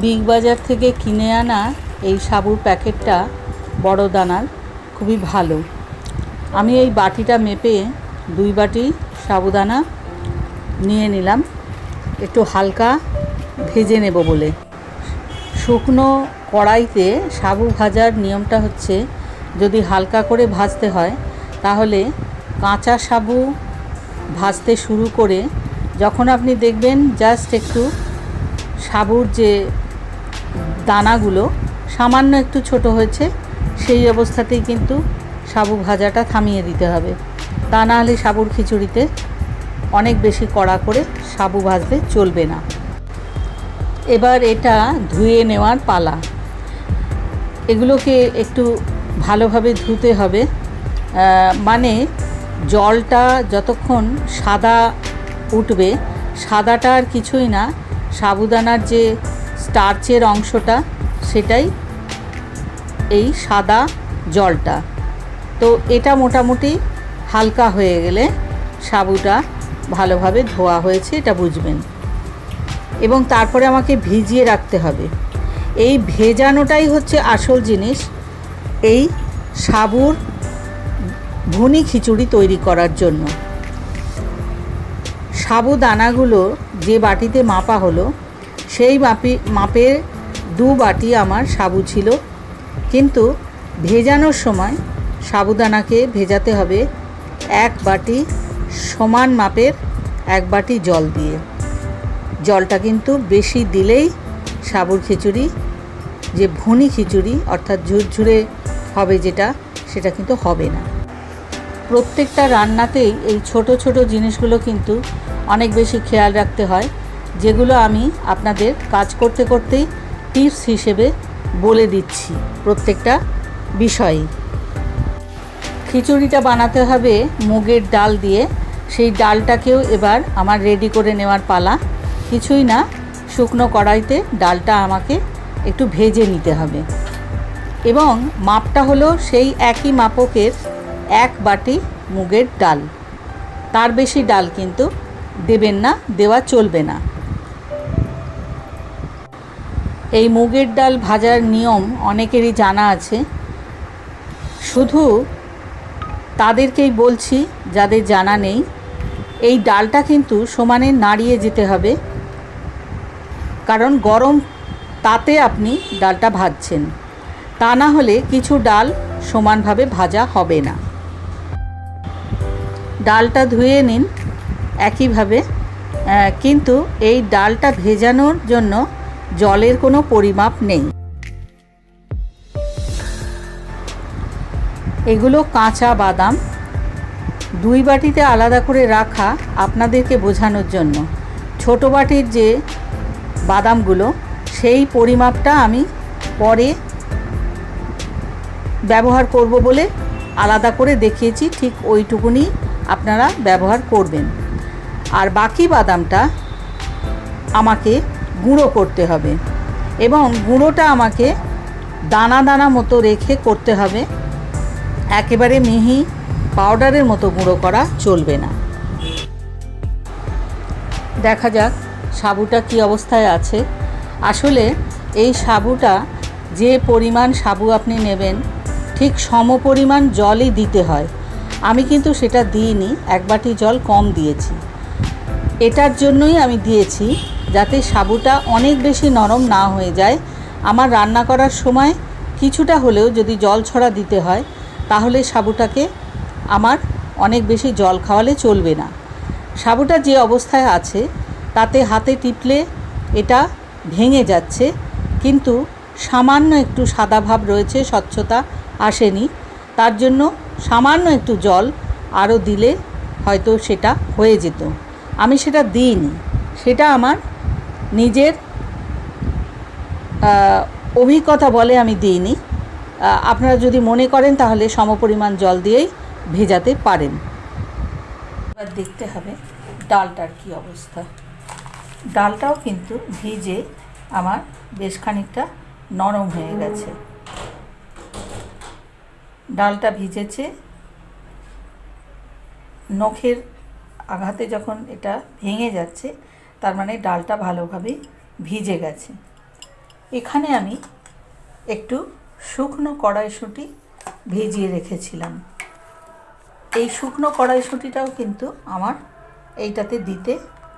Big বাজার থেকে কিনে আনা এই সাবুর প্যাকেটটা বড় দানার, খুবই ভালো। আমি এই বাটিটা মেপে 2 বাটি সাবুদানা নিয়ে নিলাম, একটু হালকা ভেজে নেব বলে। শুকনো কড়াইতে সাবু ভাজার নিয়মটা হচ্ছে, যদি হালকা করে ভাজতে হয় তাহলে কাঁচা সাবু ভাজতে শুরু করে যখন আপনি দেখবেন জাস্ট একটু সাবুর যে দানাগুলো সামান্য একটু ছোট হয়েছে, সেই অবস্থাতেই কিন্তু সাবু ভাজাটা থামিয়ে দিতে হবে। তা না হলে সাবুর খিচুড়িতে অনেক বেশি কড়া করে সাবু ভাজলে চলবে না। এবার এটা ধুয়ে নেওয়ার পালা। এগুলোকে একটু ভালোভাবে ধুতে হবে, মানে জলটা যতক্ষণ সাদা উঠবে, সাদাটা আর কিছুই না, সাবুদানার যে স্টার্চের অংশটা সেটাই এই সাদা জলটা। তো এটা মোটামুটি হালকা হয়ে গেলে সাবুটা ভালোভাবে ধোয়া হয়েছে এটা বুঝবেন। এবং তারপরে আমাকে ভিজিয়ে রাখতে হবে। এই ভেজানোটাই হচ্ছে আসল জিনিস এই সাবুর ভুনি খিচুড়ি তৈরি করার জন্য। সাবুদানাগুলো যে বাটিতে মাপা হলো সেই মাপের 2 বাটি আমার সাবু ছিল, কিন্তু ভেজানোর সময় সাবুদানাকে ভেজাতে হবে 1 বাটি সমান মাপের 1 বাটি জল দিয়ে। জলটা কিন্তু বেশি দিলেই সাবুর খিচুড়ি যে ভুনি খিচুড়ি অর্থাৎ ঝুরঝুরে হবে সেটা কিন্তু হবে না। প্রত্যেকটা রান্নাতেই এই ছোট ছোট জিনিসগুলো কিন্তু অনেক বেশি খেয়াল রাখতে হয়, যেগুলো আমি আপনাদের কাজ করতে করতেই টিপস হিসেবে বলে দিচ্ছি প্রত্যেকটা বিষয়ই। খিচুড়িটা বানাতে হবে মুগের ডাল দিয়ে। সেই ডালটাকেও এবার আমার রেডি করে নেওয়ার পালা। কিছুই না, শুকনো কড়াইতে ডালটা আমাকে একটু ভেজে নিতে হবে এবং মাপটা হলো সেই একই মাপকের 1 বাটি মুগের ডাল। তার বেশি ডাল কিন্তু দেবেন না, দেওয়া চলবে না। এই মুগের ডাল ভাজার নিয়ম অনেকেরই জানা আছে, শুধু তাদেরকেই বলছি যাদের জানা নেই। এই ডালটা কিন্তু সমানে নাড়িয়ে যেতে হবে, কারণ গরম তাতে আপনি ডালটা ভাজছেন, তা না হলে কিছু ডাল সমানভাবে ভাজা হবে না। ডালটা ধুয়ে নিন একইভাবে, কিন্তু এই ডালটা ভেজানোর জন্য জলের কোনো পরিমাপ নেই। এগুলো কাঁচা বাদাম, 2 বাটিতে আলাদা করে রাখা আপনাদেরকে বোঝানোর জন্য। ছোট বাটির যে বাদামগুলো সেই পরিমাপটা আমি পরে ব্যবহার করব বলে আলাদা করে দেখিয়েছি, ঠিক ওইটুকুনি আপনারা ব্যবহার করবেন। আর বাকি বাদামটা আমাকে গুঁড়ো করতে হবে এবং গুঁড়োটা আমাকে দানা দানা মতো রেখে করতে হবে, একেবারে মিহি পাউডারের মতো গুঁড়ো করা চলবে না। দেখা যাক সাবুটা কি অবস্থায় আছে। আসলে এই সাবুটা যে পরিমাণ সাবু আপনি নেবেন ঠিক সমপরিমাণ জলই দিতে হয়। আমি কিন্তু সেটা দিইনি, 1 বাটি জল কম দিয়েছি। এটার জন্যই আমি দিয়েছি যাতে সাবুটা অনেক বেশি নরম না হয়ে যায়। আমার রান্না করার সময় কিছুটা হলেও যদি জল ছড়া দিতে হয় তাহলে সাবুটাকে আমার অনেক বেশি জল খাওয়ালে চলবে না। সাবুটা যে অবস্থায় আছে তাতে হাতে টিপলে এটা ভেঙে যাচ্ছে, কিন্তু সামান্য একটু সাদা ভাব রয়েছে, স্বচ্ছতা আসেনি। তার জন্য সামান্য একটু জল আরও দিলে হয়তো সেটা হয়ে যেত। আমি সেটা দিইনি, সেটা আমার নিজের অভিজ্ঞতা বলে আমি দিইনি। আপনারা যদি মনে করেন তাহলে সমপরিমাণ জল দিয়েই ভেজাতে পারেন। এবার দেখতে হবে ডালটার কি অবস্থা। ডালটাও কিন্তু ভিজে আমার বেশ খানিকটা নরম হয়ে গেছে। ডালটা ভিজেছে, নখের আঘাতে যখন এটা ভেঙে যাচ্ছে তার মানে ডালটা ভালোভাবেই ভিজে গেছে। এখানে আমি একটু শুকনো কড়াইশুঁটি ভিজিয়ে রেখেছিলাম। এই শুকনো কড়াইশুঁটিটাও কিন্তু আমার এইটাতে দিতে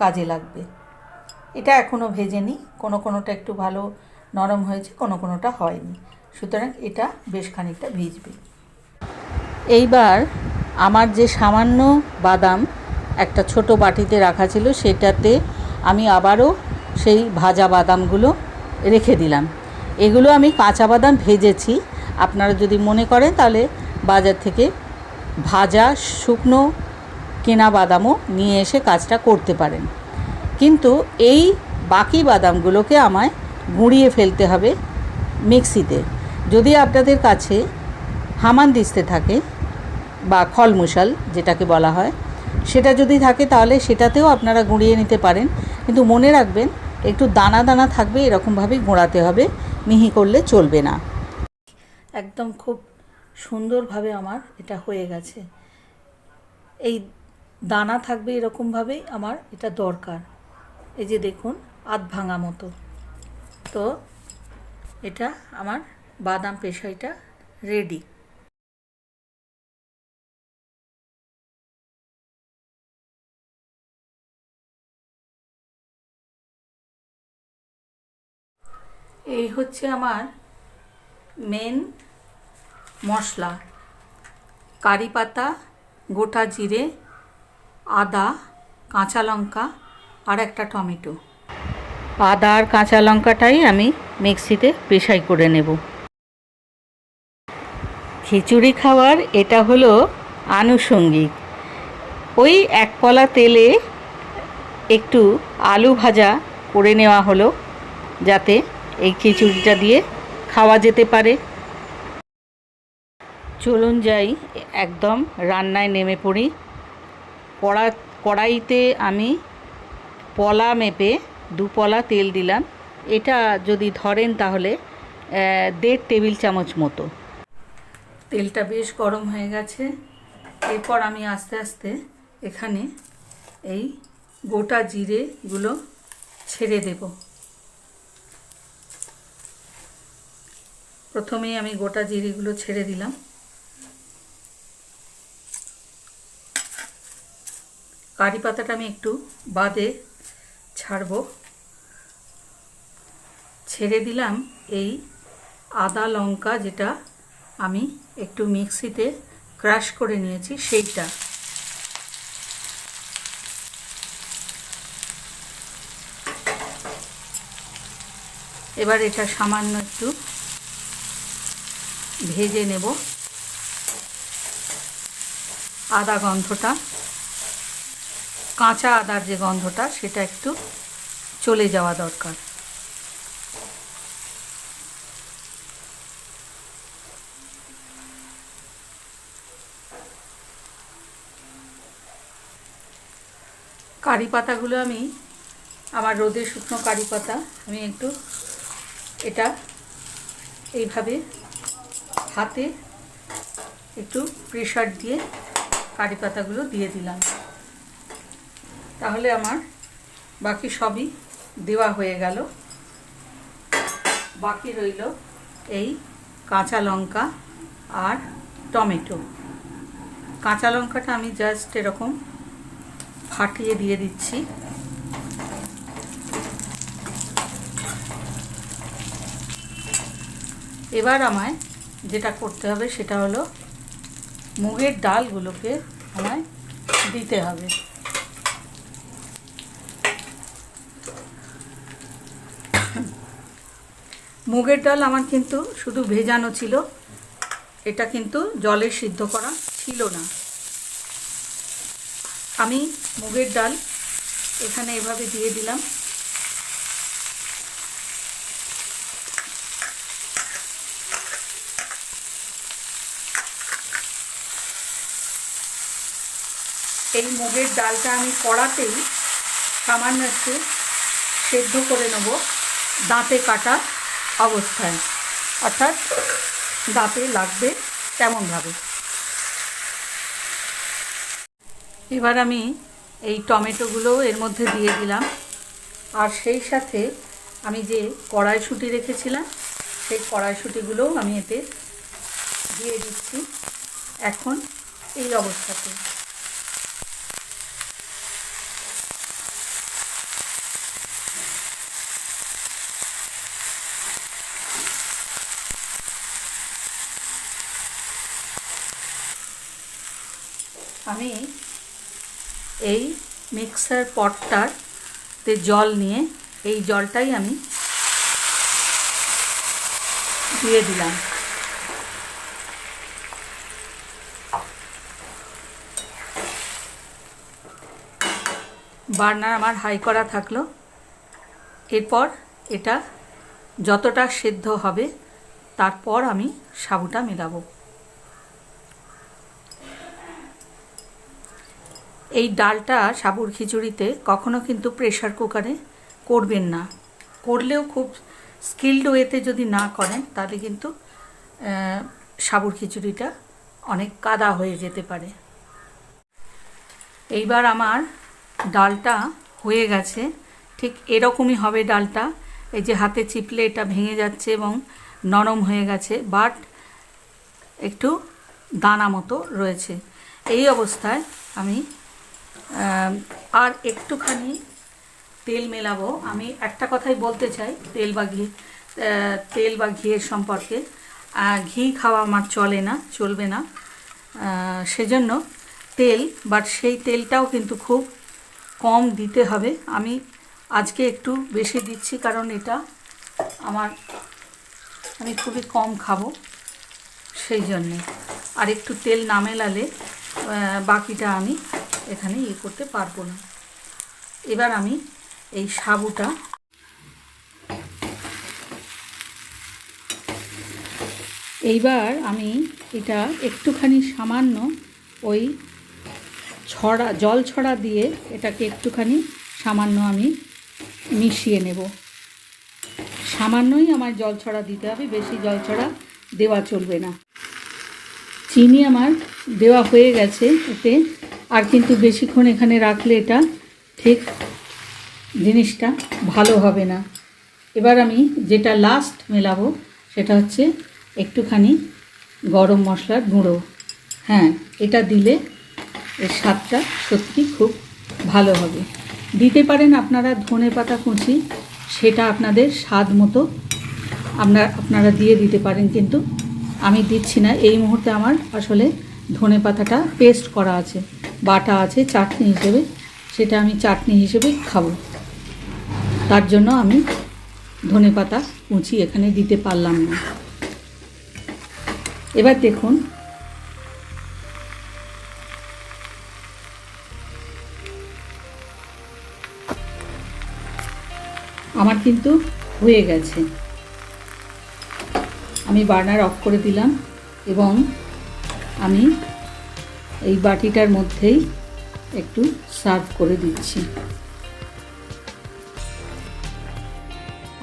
কাজে লাগবে। এটা এখনও ভেজেনি, কোনোটা একটু ভালো নরম হয়েছে, কোনোটা হয়নি, সুতরাং এটা বেশ খানিকটা ভিজবে। এইবার আমার যে সামান্য বাদাম একটা ছোট বাটিতে রাখা ছিল, সেটাতে আমি আবারও সেই ভাজা বাদামগুলো রেখে দিলাম। এগুলো আমি কাঁচা বাদাম ভেজেছি, আপনারা যদি মনে করেন তাহলে বাজার থেকে ভাজা শুকনো কেনা বাদামও নিয়ে এসে কাজটা করতে পারেন। কিন্তু এই বাকি বাদামগুলোকে আমায় গুঁড়িয়ে ফেলতে হবে মিক্সিতে। যদি আপনাদের কাছে হামানদিস্তে থাকে বা খলমশাল যেটাকে বলা হয়, সেটা যদি থাকে তাহলে সেটাতেও আপনারা গুঁড়িয়ে নিতে পারেন, কিন্তু মনে রাখবেন একটু দানা দানা থাকবে, এরকমভাবেই গুঁড়াতে হবে, মিহি করলে চলবে না। একদম খুব সুন্দরভাবে আমার এটা হয়ে গেছে। এই দানা থাকবে এরকমভাবেই আমার এটা দরকার। এই যে দেখুন আধ ভাঙা মতো। তো এটা আমার বাদাম পেশাইটা রেডি। এই হচ্ছে আমার মেন মশলা: কারি পাতা, গোটা জিরে, আদা, কাঁচা লঙ্কা আর একটা টমেটো। আদা আর কাঁচা লঙ্কাটাই আমি মিক্সিতে পেশাই করে নেব। খিচুড়ি খাওয়ার এটা হলো আনুষঙ্গিক। ওই এক কলা তেলে একটু আলু ভাজা করে নেওয়া হলো, যাতে এই খিচুড়িটা দিয়ে খাওয়া যেতে পারে। চলুন যাই একদম রান্নায় নেমে পড়ি। কড়াইতে আমি পলা মেপে 2 পলা তেল দিলাম। এটা যদি ধরেন তাহলে 1.5 টেবিল চামচ মতো। তেলটা বেশ গরম হয়ে গেছে। এরপর আমি আস্তে আস্তে এখানে এই গোটা জিরেগুলো ছেড়ে দেব। প্রথমেই আমি গোটা জিরেগুলো ছেড়ে দিলাম। কারি পাতাটা আমি একটু বাদে ছাড়ব। ছেড়ে দিলাম এই আদা লঙ্কা, যেটা আমি একটু মিক্সিতে ক্রাশ করে নিয়েছি সেইটা। এবার এটা সামান্য একটু ভেজে নেব। আদা গন্ধটা, কাঁচা আদার যে গন্ধটা, সেটা একটু চলে যাওয়া দরকার। কারি পাতাগুলো আমি, আমার রোদে শুকনো কারি পাতা, আমি একটু এটা এইভাবে হাতে একটু প্রেসার দিয়ে কারি পাতাগুলো দিয়ে দিলাম। তাহলে আমার বাকি সবই দেওয়া হয়ে গেল। বাকি রইল এই কাঁচা লঙ্কা আর টমেটো। কাঁচা লঙ্কাটা আমি জাস্ট এরকম ফাটিয়ে দিয়ে দিচ্ছি। এবার আমায় যেটা করতে হবে সেটা হলো মুগের ডালগুলোকে আমায় দিতে হবে। মুগের ডাল আমার কিন্তু শুধু ভেজানো ছিল, এটা কিন্তু জলে সিদ্ধ করা ছিল না। আমি মুগের ডাল এখানে এভাবে দিয়ে দিলাম। এই মুগের ডালটা আমি কড়াতেই সামান্য একটু সেদ্ধ করে নেব, দাঁতে কাটা অবস্থায়, অর্থাৎ দাঁতে লাগবে তেমনভাবে। এবার আমি এই টমেটোগুলো এর মধ্যে দিয়ে দিলাম, আর সেই সাথে আমি যে কড়াইশুঁটি রেখেছিলাম সেই কড়াইশুঁটিগুলোও আমি এতে দিয়ে দিচ্ছি এখন এই অবস্থাতে। আমি এই মিক্সার পটটাতে জল নিয়ে এই জলটাই আমি দিয়ে দিলাম। বার্নার আমার হাই করা থাকলো। এরপর এটা যতটা সেদ্ধ হবে তারপর আমি সাবুটা মেলাবো। এই ডালটা সাবুর খিচুড়িতে কখনো কিন্তু প্রেশার কুকারে করবেন না, করলেও খুব স্কিলড ওয়েতে যদি না করেন তাহলে কিন্তু সাবুর খিচুড়িটা অনেক কাদা হয়ে যেতে পারে। এইবার আমার ডালটা হয়ে গেছে, ঠিক এরকমই হবে ডালটা। এই যে হাতে চিপলে এটা ভেঙে যাচ্ছে এবং নরম হয়ে গেছে, বাট একটু দানা মতো রয়েছে। এই অবস্থায় আমি আর একটুখানি তেল মেলাবো। আমি একটা কথাই বলতে চাই তেল বা ঘিয়ের সম্পর্কে। ঘি খাওয়া আমার চলবে না, সেজন্য তেল, বাট সেই তেলটাও কিন্তু খুব কম দিতে হবে। আমি আজকে একটু বেশি দিচ্ছি কারণ এটা আমি খুবই কম খাবো, সেই জন্যে। আর একটু তেল না মেলালে বাকিটা আমি এখানে করতে পারবো না। এবার আমি এই সাবুটা এটা একটুখানি সামান্য ওই জল ছড়া দিয়ে এটাকে একটুখানি সামান্য আমি মিশিয়ে নেব। সামান্যই আমার জল ছড়া দিতে হবে, বেশি জল ছড়া দেওয়া চলবে না। চিনি আমার দেওয়া হয়ে গেছে এতে, আর কিন্তু বেশিক্ষণ এখানে রাখলে এটা ঠিক জিনিসটা ভালো হবে না। এবার আমি যেটা লাস্ট মেলাবো সেটা হচ্ছে একটুখানি গরম মশলার গুঁড়ো। হ্যাঁ, এটা দিলে এর স্বাদটা সত্যি খুব ভালো হবে। দিতে পারেন আপনারা ধনেপাতা কুচি, সেটা আপনাদের স্বাদ মতো আপনারা দিয়ে দিতে পারেন, কিন্তু আমি দিচ্ছি না। এই মুহূর্তে আমার আসলে ধনেপাতাটা পেস্ট করা আছে, বাটা আছে চাটনি হিসেবে, সেটা আমি চাটনি হিসেবে খাবো। তার জন্য আমি ধনেপাতা কুচি এখানে দিতে পারলাম না। এবার দেখুন আমার কিন্তু হয়ে গেছে। আমি বার্নার অফ করে দিলাম এবং আমি এই বাটিটার মধ্যেই একটু সার্ভ করে দিচ্ছি।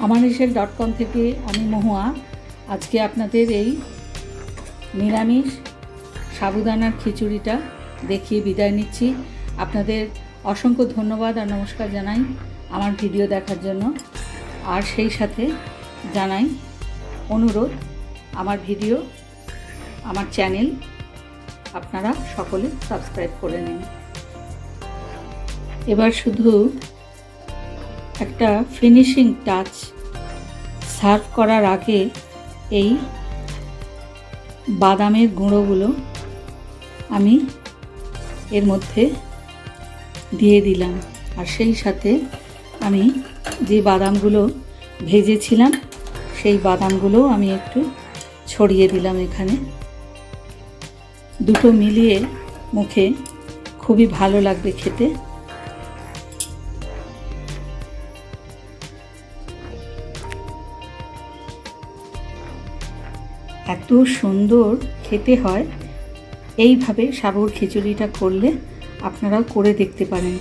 আমানিশেল.com থেকে আমি মহুয়া আজকে আপনাদের এই নিরামিষ সাবুদানার খিচুড়িটা দেখিয়ে বিদায় নিচ্ছি। আপনাদের অসংখ্য ধন্যবাদ আর নমস্কার জানাই আমার ভিডিও দেখার জন্য। আর সেই সাথে জানাই অনুরোধ, আমার ভিডিও, আমার চ্যানেল আপনারা সকলে সাবস্ক্রাইব করে নিন। এবার শুধু একটা ফিনিশিং টাচ, সার্ভ করার আগে এই বাদামের গুঁড়োগুলো আমি এর মধ্যে দিয়ে দিলাম, আর সেই সাথে আমি যে বাদামগুলো ভেজেছিলাম সেই বাদামগুলো আমি একটু ছড়িয়ে দিলাম এখানে। দুটো মিলিয়ে মুখে খুবই ভালো লাগবে খেতে। এত সুন্দর খেতে হয়। এইভাবে সাবুর খিচুড়িটা করলে আপনারাও করে দেখতে পারেন।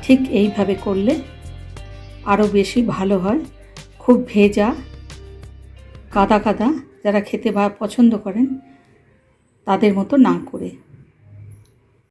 ঠিক এইভাবে করলে আরও বেশি ভালো হয়। খুব ভেজা কাদা কাদা যারা খেতে পছন্দ করেন তাদের মতো না করে।